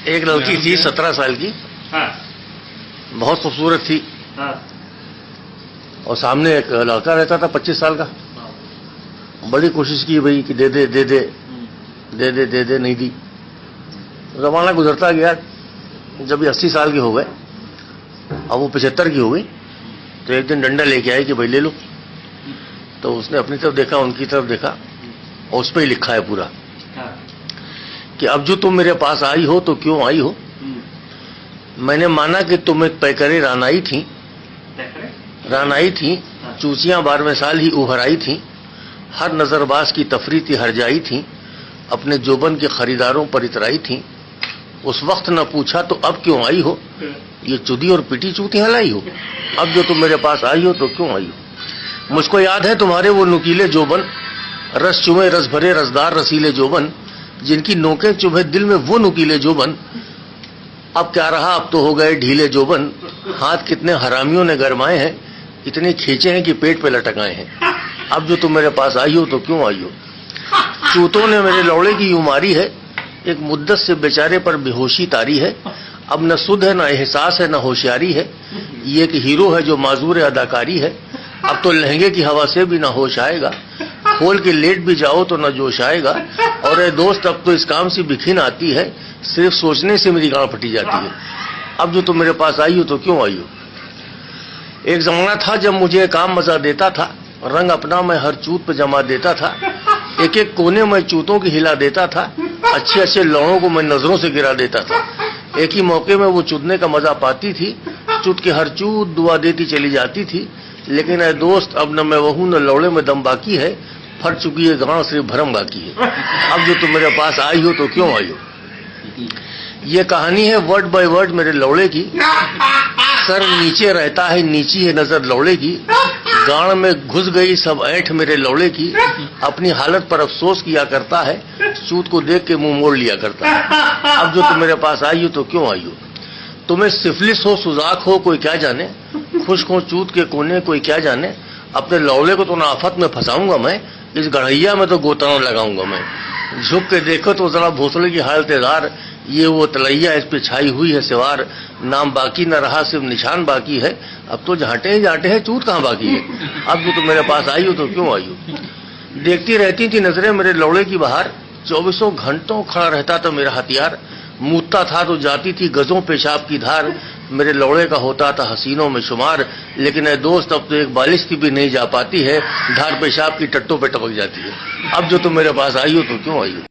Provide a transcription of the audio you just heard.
एक लड़की थी 17 साल की। हाँ। बहुत खूबसूरत थी। हाँ। और सामने एक लड़का रहता था 25 साल का। हाँ। बड़ी कोशिश की भाई कि दे दे दे दे दे दे दे दे, नहीं दी। जमाना गुजरता गया। जब ये 80 साल के हो गए, अब वो 75 की हो गई, तो एक दिन डंडा लेके आई कि भाई ले लो। तो उसने अपनी तरफ देखा, उनकी तरफ देखा, और उस पर ही लिखा है पूरा कि अब जो तुम मेरे पास आई हो तो क्यों आई हो। मैंने माना कि तुम एक पैकरे रानाई थी, चूचियां 12वें साल ही उभर आई थी, हर नजरबाज की तफरी थी, हर जाई थी, अपने जोबन के खरीदारों पर इतराई थी। उस वक्त न पूछा तो अब क्यों आई हो, ये चुदी और पिटी चूतियां लाई हो। अब जो तुम मेरे पास आई हो तो क्यों आई हो। मुझको याद है तुम्हारे वो नुकीले जोबन, रस चुमे रस भरे रसदार रसीले जोबन, जिनकी नोकें चुभे दिल में वो नुकीले जोबन। अब क्या रहा, अब तो हो गए ढीले जोबन, हाथ कितने हरामियों ने गरमाए हैं, इतने खींचे हैं कि पेट पे लटकाए हैं। अब जो तुम मेरे पास आई हो तो क्यों आई हो। चूतों ने मेरे लौड़े की यूं मारी है, एक मुद्दत से बेचारे पर बेहोशी तारी है। अब न सुध है, न एहसास है, न होशियारी है, ये एक हीरो है जो माजूर अदाकारी है। अब तो लहंगे की हवा से भी न होश आएगा, खोल के लेट भी जाओ तो न जोश आएगा। और ए दोस्त, अब तो इस काम से बिखिन आती है, सिर्फ सोचने से मेरी गांड फटी जाती है। अब जो तुम मेरे पास आई हो तो क्यों आई हो। एक जमाना था जब मुझे काम मजा देता था, रंग अपना मैं हर चूत पे जमा देता था, एक एक कोने में चूतों की हिला देता था, अच्छे अच्छे लौड़ों को मैं नजरों से गिरा देता था। एक ही मौके में वो चुदने का मजा पाती थी, चुद के हर चूत दुआ देती चली जाती थी। लेकिन ऐ दोस्त, अब न मैं वहू न लौड़े में दम बाकी है, फट चुकी है गांव, सिर्फ भरम बाकी है। अब जो तुम मेरे पास आई हो तो क्यों आई हो। ये कहानी है वर्ड बाय वर्ड मेरे लौड़े की। सर नीचे रहता है, नीची है नजर लौड़े की, गांड में घुस गई सब ऐंठ मेरे लौड़े की। अपनी हालत पर अफसोस किया करता है, चूत को देख के मुंह मोड़ लिया करता है। अब जो तुम मेरे पास आई हो तो क्यों आई हो। तुम्हें सिफिलिस हो, सुजाक हो, कोई क्या जाने, खुश्क हो चूत के कोने, कोई क्या जाने। अपने लौड़े को तो ना आफत में फंसाऊंगा मैं, इस गढ़ैया में तो गोताना लगाऊंगा मैं। झुक के देखो तो जरा भोसले की हालतेदार, ये वो तलैया इस पे छाई हुई है सिवार। नाम बाकी न रहा, सिर्फ निशान बाकी है, अब तो झांटे ही जाटे हैं, चूत कहाँ बाकी है। अब जो तुम मेरे पास आई हो तो क्यों आई हो। देखती रहती थी नजरें मेरे लौड़े की बाहर, 24 घंटों खड़ा रहता था मेरा हथियार। मूतता था तो जाती थी गजों पेशाब की धार, मेरे लौड़े का होता था हसीनों में शुमार। लेकिन ऐ दोस्त, अब तो एक बालिश की भी नहीं जा पाती है, धार पेशाब की टट्टों पे टपक जाती है। अब जो तुम मेरे पास आई हो तो क्यों आई हो।